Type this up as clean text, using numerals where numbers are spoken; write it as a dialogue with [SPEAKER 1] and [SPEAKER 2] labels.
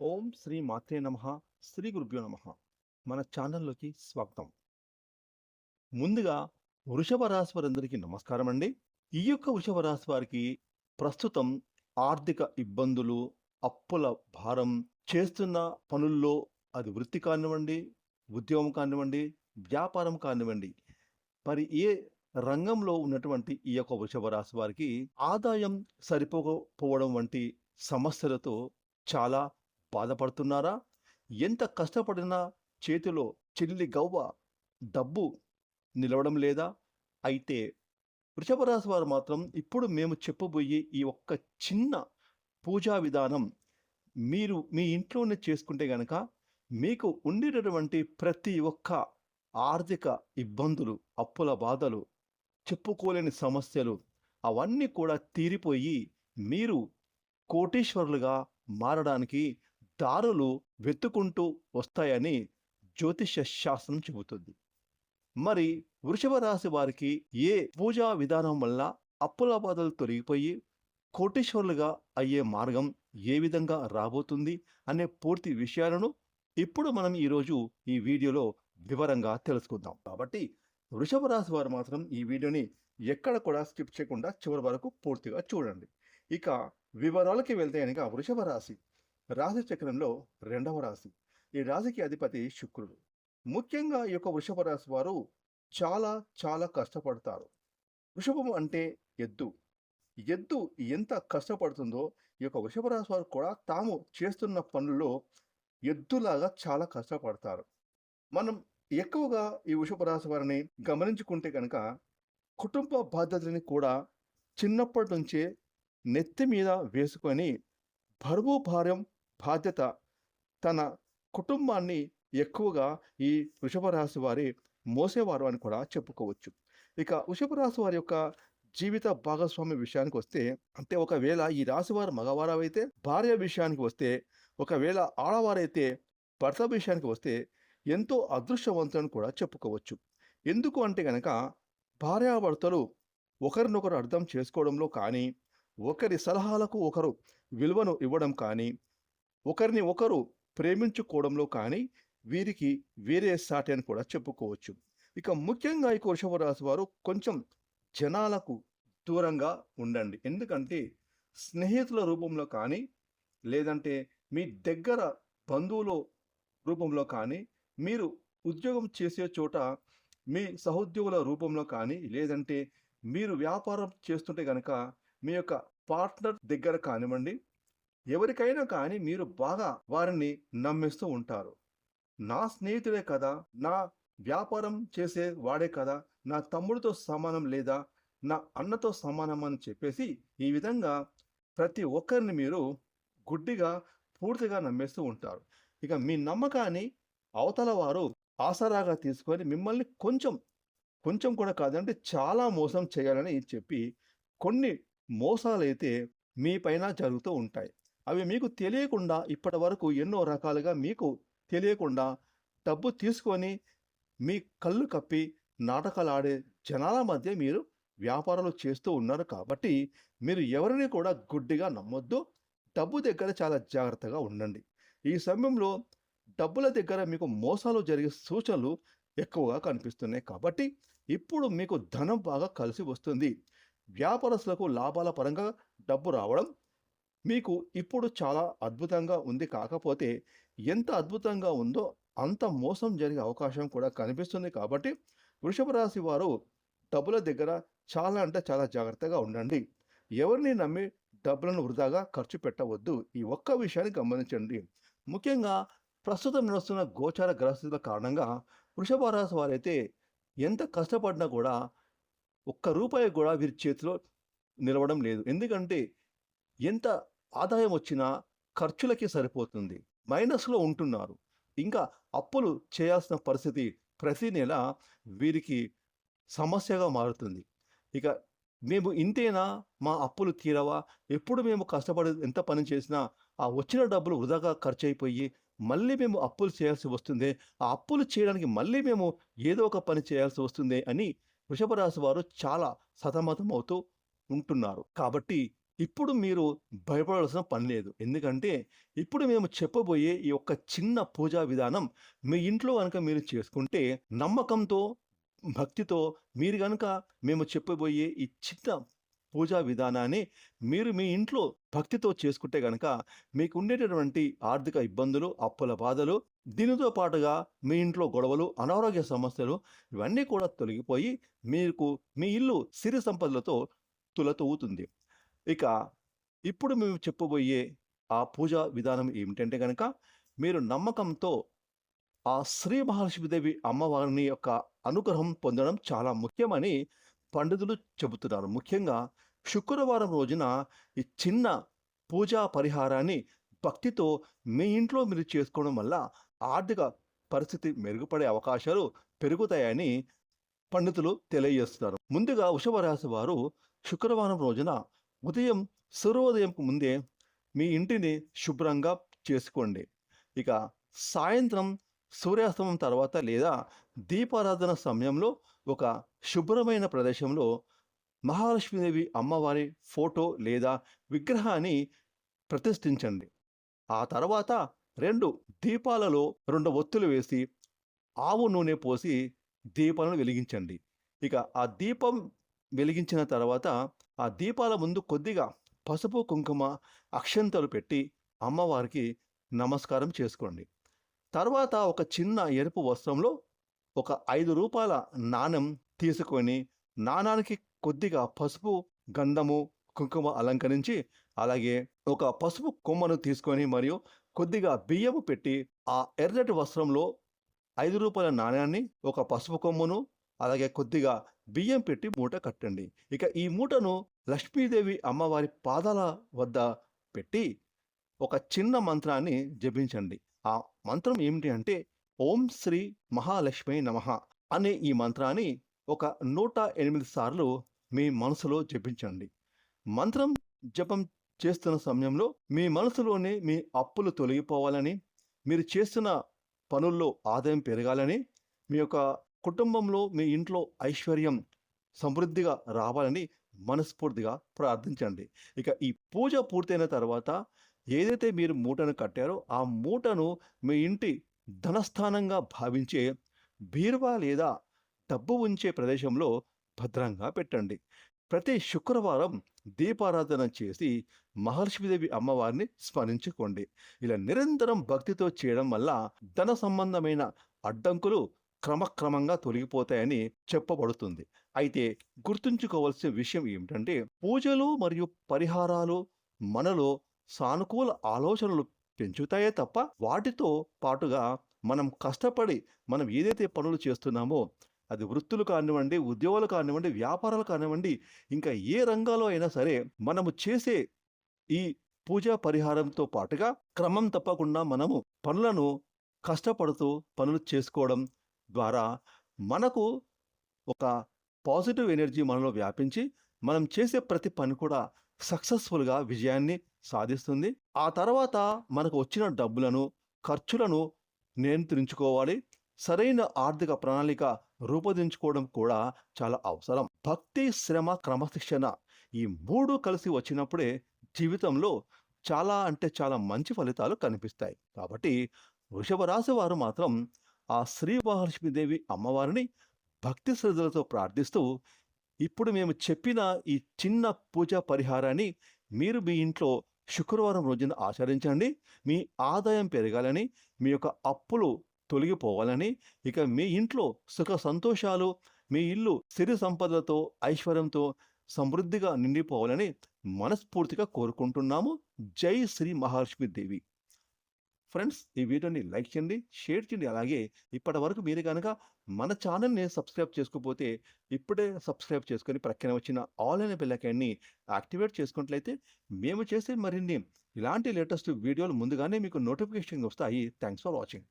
[SPEAKER 1] ఓం శ్రీ మాత్రే నమః. శ్రీ గురుభ్యో నమః. మన ఛానల్‌లోకి స్వాగతం. ముందుగా వృషభ రాశి వారందరికీ నమస్కారం అండి. ఈ యొక్క వృషభ రాశి వారికి ప్రస్తుతం ఆర్థిక ఇబ్బందులు, అప్పుల భారం, చేస్తున్న పనుల్లో అది వృత్తి కానివ్వండి, ఉద్యోగం కానివ్వండి, వ్యాపారం కానివ్వండి, మరి ఏ రంగంలో ఉన్నటువంటి ఈ యొక్క వృషభ రాశి వారికి ఆదాయం సరిపోకపోవడం వంటి సమస్యలతో చాలా బాధపడుతున్నారా? ఎంత కష్టపడినా చేతిలో చిల్లి గవ్వ డబ్బు నిలవడం లేదా? అయితే వృషభ రాశి వారు మాత్రం ఇప్పుడు మేము చెప్పబోయే ఈ ఒక్క చిన్న పూజా విధానం మీరు మీ ఇంట్లోనే చేసుకుంటే గనక మీకు ఉండేటటువంటి ప్రతి ఒక్క ఆర్థిక ఇబ్బందులు, అప్పుల బాధలు, చెప్పుకోలేని సమస్యలు అవన్నీ కూడా తీరిపోయి మీరు కోటీశ్వరులుగా మారడానికి దారులు వెతుకుంటూ వస్తాయని జ్యోతిష్య శాస్త్రం చెబుతుంది. మరి వృషభ రాశి వారికి ఏ పూజా విధానం వల్ల అప్పుల బాధలు తొలగిపోయి కోటీశ్వరులుగా అయ్యే మార్గం ఏ విధంగా రాబోతుంది అనే పూర్తి విషయాలను ఇప్పుడు మనం ఈరోజు ఈ వీడియోలో వివరంగా తెలుసుకుందాం. కాబట్టి వృషభ రాశి వారు మాత్రం ఈ వీడియోని ఎక్కడ కూడా స్కిప్ చేయకుండా చివరి వరకు పూర్తిగా చూడండి. ఇక వివరాలకి వెళ్తే కనుక వృషభ రాశి రాశి చక్రంలో రెండవ రాశి. ఈ రాశికి అధిపతి శుక్రుడు. ముఖ్యంగా ఈ యొక్క వృషభ రాశి వారు చాలా చాలా కష్టపడతారు. వృషభం అంటే ఎద్దు. ఎద్దు ఎంత కష్టపడుతుందో ఈ యొక్క వృషభ రాశి వారు కూడా తాము చేస్తున్న పనుల్లో ఎద్దులాగా చాలా కష్టపడతారు. మనం ఎక్కువగా ఈ వృషభ రాశి వారిని గమనించుకుంటే కనుక కుటుంబ బాధ్యతలని కూడా చిన్నప్పటి నుంచే నెత్తి మీద వేసుకొని బరువు భారం బాధ్యత తన కుటుంబాన్ని ఎక్కువగా ఈ వృషభ రాశి వారి మోసేవారు అని కూడా చెప్పుకోవచ్చు. ఇక వృషభ రాశి వారి యొక్క జీవిత భాగస్వామి విషయానికి వస్తే, అంటే ఒకవేళ ఈ రాశి వారు మగవారైతే భార్య విషయానికి వస్తే, ఒకవేళ ఆడవారైతే భర్త విషయానికి వస్తే ఎంతో అదృష్టవంతులని కూడా చెప్పుకోవచ్చు. ఎందుకు అంటే గనక భార్యాభర్తలు ఒకరినొకరు అర్థం చేసుకోవడంలో కానీ, ఒకరి సలహాలకు ఒకరు విలువను ఇవ్వడం కానీ, ఒకరిని ఒకరు ప్రేమించుకోవడంలో కానీ వీరికి వేరే సాటి అని కూడా చెప్పుకోవచ్చు. ఇక ముఖ్యంగా ఈ వృషభ రాశి వారు కొంచెం జనాలకు దూరంగా ఉండండి. ఎందుకంటే స్నేహితుల రూపంలో కానీ, లేదంటే మీ దగ్గర బంధువుల రూపంలో కానీ, మీరు ఉద్యోగం చేసే చోట మీ సహోద్యోగుల రూపంలో కానీ, లేదంటే మీరు వ్యాపారం చేస్తుంటే గనక మీ యొక్క పార్ట్నర్ దగ్గర కానివ్వండి, ఎవరికైనా కానీ మీరు బాగా వారిని నమ్మేస్తూ ఉంటారు. నా స్నేహితుడే కదా, నా వ్యాపారం చేసే వాడే కదా, నా తమ్ముడితో సమానం లేదా, నా అన్నతో సమానం అని చెప్పేసి ఈ విధంగా ప్రతి ఒక్కరిని మీరు గుడ్డిగా పూర్తిగా నమ్మేస్తూ ఉంటారు. ఇక మీ నమ్మకాన్ని అవతల వారు ఆసరాగా తీసుకొని మిమ్మల్ని కొంచెం కొంచెం కూడా కాదంటే చాలా మోసం చేయాలని చెప్పి కొన్ని మోసాలైతే మీ పైన జరుగుతూ ఉంటాయి. అవి మీకు తెలియకుండా ఇప్పటి వరకు ఎన్నో రకాలుగా మీకు తెలియకుండా డబ్బు తీసుకొని మీ కళ్ళు కప్పి నాటకాలు ఆడే జనాల మధ్య మీరు వ్యాపారాలు చేస్తూ ఉన్నారు. కాబట్టి మీరు ఎవరిని కూడా గుడ్డిగా నమ్మొద్దు. డబ్బు దగ్గర చాలా జాగ్రత్తగా ఉండండి. ఈ సమయంలో డబ్బుల దగ్గర మీకు మోసాలు జరిగే సూచనలు ఎక్కువగా కనిపిస్తున్నాయి. కాబట్టి ఇప్పుడు మీకు ధనం బాగా కలిసి వస్తుంది. వ్యాపారస్తులకు లాభాల పరంగా డబ్బు రావడం మీకు ఇప్పుడు చాలా అద్భుతంగా ఉంది. కాకపోతే ఎంత అద్భుతంగా ఉందో అంత మోసం జరిగే అవకాశం కూడా కనిపిస్తుంది. కాబట్టి వృషభ రాశి వారు డబ్బుల దగ్గర చాలా అంటే చాలా జాగ్రత్తగా ఉండండి. ఎవరిని నమ్మి డబ్బులను వృధాగా ఖర్చు పెట్టవద్దు. ఈ ఒక్క విషయాన్ని గమనించండి. ముఖ్యంగా ప్రస్తుతం నడుస్తున్న గోచార గ్రహస్థితుల కారణంగా వృషభ రాశి వారైతే ఎంత కష్టపడినా కూడా ఒక్క రూపాయి కూడా వీరి చేతిలో నిలవడం లేదు. ఎందుకంటే ఎంత ఆదాయం వచ్చినా ఖర్చులకి సరిపోతుంది. మైనస్‌లో ఉంటున్నారు. ఇంకా అప్పులు చేయాల్సిన పరిస్థితి ప్రతి నెల వీరికి సమస్యగా మారుతుంది. ఇక మేము ఇంతేనా? మా అప్పులు తీరవా? ఎప్పుడు మేము కష్టపడి ఎంత పని చేసినా ఆ వచ్చిన డబ్బులు వృధాగా ఖర్చయిపోయి మళ్ళీ మేము అప్పులు చేయాల్సి వస్తుందే, ఆ అప్పులు చేయడానికి మళ్ళీ మేము ఏదో ఒక పని చేయాల్సి వస్తుందే అని వృషభ రాశి వారు చాలా సతమతమవుతూ ఉంటున్నారు. కాబట్టి ఇప్పుడు మీరు భయపడాల్సిన పని లేదు. ఎందుకంటే, ఇప్పుడు మేము చెప్పబోయే ఈ యొక్క చిన్న పూజా విధానం మీ ఇంట్లో గనక మీరు చేసుకుంటే, నమ్మకంతో, భక్తితో మీరు గనక మేము చెప్పబోయే ఈ చిన్న పూజా విధానాన్ని మీరు మీ ఇంట్లో భక్తితో చేసుకుంటే గనక, మీకుండేటటువంటి ఆర్థిక ఇబ్బందులు, అప్పుల బాధలు, దీనితో పాటుగా మీ ఇంట్లో గొడవలు, అనారోగ్య సమస్యలు ఇవన్నీ కూడా తొలగిపోయి, మీకు మీ ఇల్లు సిరి సంపదలతో తులతూగుతుంది. ఇక ఇప్పుడు మేము చెప్పబోయే ఆ పూజా విధానం ఏమిటంటే గనక, మీరు నమ్మకంతో ఆ శ్రీ మహాలక్ష్మీదేవి అమ్మవారిని యొక్క అనుగ్రహం పొందడం చాలా ముఖ్యమని పండితులు చెబుతున్నారు. ముఖ్యంగా శుక్రవారం రోజున ఈ చిన్న పూజా పరిహారాన్ని భక్తితో మీ ఇంట్లో మీరు చేసుకోవడం వల్ల ఆర్థిక పరిస్థితి మెరుగుపడే అవకాశాలు పెరుగుతాయని పండితులు తెలియజేస్తున్నారు. ముందుగా వృషభ రాశి వారు శుక్రవారం రోజున ఉదయం సూర్యోదయంకు ముందే మీ ఇంటిని శుభ్రంగా చేసుకోండి. ఇక సాయంత్రం సూర్యాస్తమం తర్వాత లేదా దీపారాధన సమయంలో ఒక శుభ్రమైన ప్రదేశంలో మహాలక్ష్మీదేవి అమ్మవారి ఫోటో లేదా విగ్రహాన్ని ప్రతిష్ఠించండి. ఆ తర్వాత 2 దీపాలలో 2 ఒత్తులు వేసి ఆవు నూనె పోసి దీపాలను వెలిగించండి. ఇక ఆ దీపం వెలిగించిన తర్వాత ఆ దీపాల ముందు కొద్దిగా పసుపు, కుంకుమ, అక్షంతలు పెట్టి అమ్మవారికి నమస్కారం చేసుకోండి. తర్వాత ఒక చిన్న ఎరుపు వస్త్రంలో ఒక రూ. 5 నాణెం తీసుకొని నాణానికి కొద్దిగా పసుపు, గంధము, కుంకుమ అలంకరించి, అలాగే ఒక పసుపు కొమ్మను తీసుకొని మరియు కొద్దిగా బియ్యము పెట్టి ఆ ఎర్రటి వస్త్రంలో రూ. 5 నాణ్యాన్ని, ఒక పసుపు కొమ్మును, అలాగే కొద్దిగా బియ్యం పెట్టి మూట కట్టండి. ఇక ఈ మూటను లక్ష్మీదేవి అమ్మవారి పాదాల వద్ద పెట్టి ఒక చిన్న మంత్రాన్ని జపించండి. ఆ మంత్రం ఏమిటి అంటే, ఓం శ్రీ మహాలక్ష్మీ నమః అనే ఈ మంత్రాన్ని ఒక 108 సార్లు మీ మనసులో జపించండి. మంత్రం జపం చేస్తున్న సమయంలో మీ మనసులోనే మీ అప్పులు తొలగిపోవాలని, మీరు చేస్తున్న పనుల్లో ఆదాయం పెరగాలని, మీ యొక్క కుటుంబంలో మీ ఇంట్లో ఐశ్వర్యం సమృద్ధిగా రావాలని మనస్ఫూర్తిగా ప్రార్థించండి. ఇక ఈ పూజ పూర్తయిన తర్వాత ఏదైతే మీరు మూటను కట్టారో ఆ మూటను మీ ఇంటి ధనస్థానంగా భావించే బీరువా లేదా డబ్బు ఉంచే ప్రదేశంలో భద్రంగా పెట్టండి. ప్రతి శుక్రవారం దీపారాధన చేసి మహాలక్ష్మీదేవి అమ్మవారిని స్మరించుకోండి. ఇలా నిరంతరం భక్తితో చేయడం వల్ల ధన సంబంధమైన అడ్డంకులు క్రమక్రమంగా తొలగిపోతాయని చెప్పబడుతుంది. అయితే గుర్తుంచుకోవాల్సిన విషయం ఏమిటంటే, పూజలు మరియు పరిహారాలు మనలో సానుకూల ఆలోచనలు పెంచుతాయే తప్ప వాటితో పాటుగా మనం కష్టపడి మనం ఏదైతే పనులు చేస్తున్నామో, అది వృత్తులు కానివ్వండి, ఉద్యోగాలు కానివ్వండి, వ్యాపారాలు కానివ్వండి, ఇంకా ఏ రంగాల్లో అయినా సరే మనము చేసే ఈ పూజా పరిహారంతో పాటుగా క్రమం తప్పకుండా మనము పనులను కష్టపడుతూ పనులు చేసుకోవడం ద్వారా మనకు ఒక పాజిటివ్ ఎనర్జీ మనలో వ్యాపించి మనం చేసే ప్రతి పని కూడా సక్సెస్ఫుల్గా విజయాన్ని సాధిస్తుంది. ఆ తర్వాత మనకు వచ్చిన డబ్బులను, ఖర్చులను నియంత్రించుకోవాలి. సరైన ఆర్థిక ప్రణాళిక రూపొందించుకోవడం కూడా చాలా అవసరం. భక్తి, శ్రమ, క్రమశిక్షణ ఈ 3 కలిసి వచ్చినప్పుడే జీవితంలో చాలా అంటే చాలా మంచి ఫలితాలు కనిపిస్తాయి. కాబట్టి వృషభ రాశి వారు మాత్రం ఆ శ్రీ మహాలక్ష్మీదేవి అమ్మవారిని భక్తి శ్రద్ధలతో ప్రార్థిస్తూ, ఇప్పుడు మేము చెప్పిన ఈ చిన్న పూజా పరిహారాన్ని మీరు మీ ఇంట్లో శుక్రవారం రోజున ఆచరించండి. మీ ఆదాయం పెరగాలని, మీ యొక్క అప్పులు తొలగిపోవాలని, ఇక మీ ఇంట్లో సుఖ సంతోషాలు, మీ ఇల్లు సిరి సంపదలతో, ఐశ్వర్యంతో సమృద్ధిగా నిండిపోవాలని మనస్ఫూర్తిగా కోరుకుంటున్నాము. జై శ్రీ మహాలక్ష్మీదేవి. ఫ్రెండ్స్, ఈ వీడియోని లైక్ చేయండి, షేర్ చేయండి. అలాగే ఇప్పటి వరకు మీరు కనుక మన ఛానల్ని సబ్స్క్రైబ్ చేసుకోకపోతే ఇప్పుడే సబ్స్క్రైబ్ చేసుకొని ప్రక్కన వచ్చిన ఆల్ అనే బెల్ ఐకాన్ని యాక్టివేట్ చేసుకున్నట్లయితే మేము చేసే మరిన్ని ఇలాంటి లేటెస్ట్ వీడియోలు ముందుగానే మీకు నోటిఫికేషన్ వస్తాయి. Thanks for watching.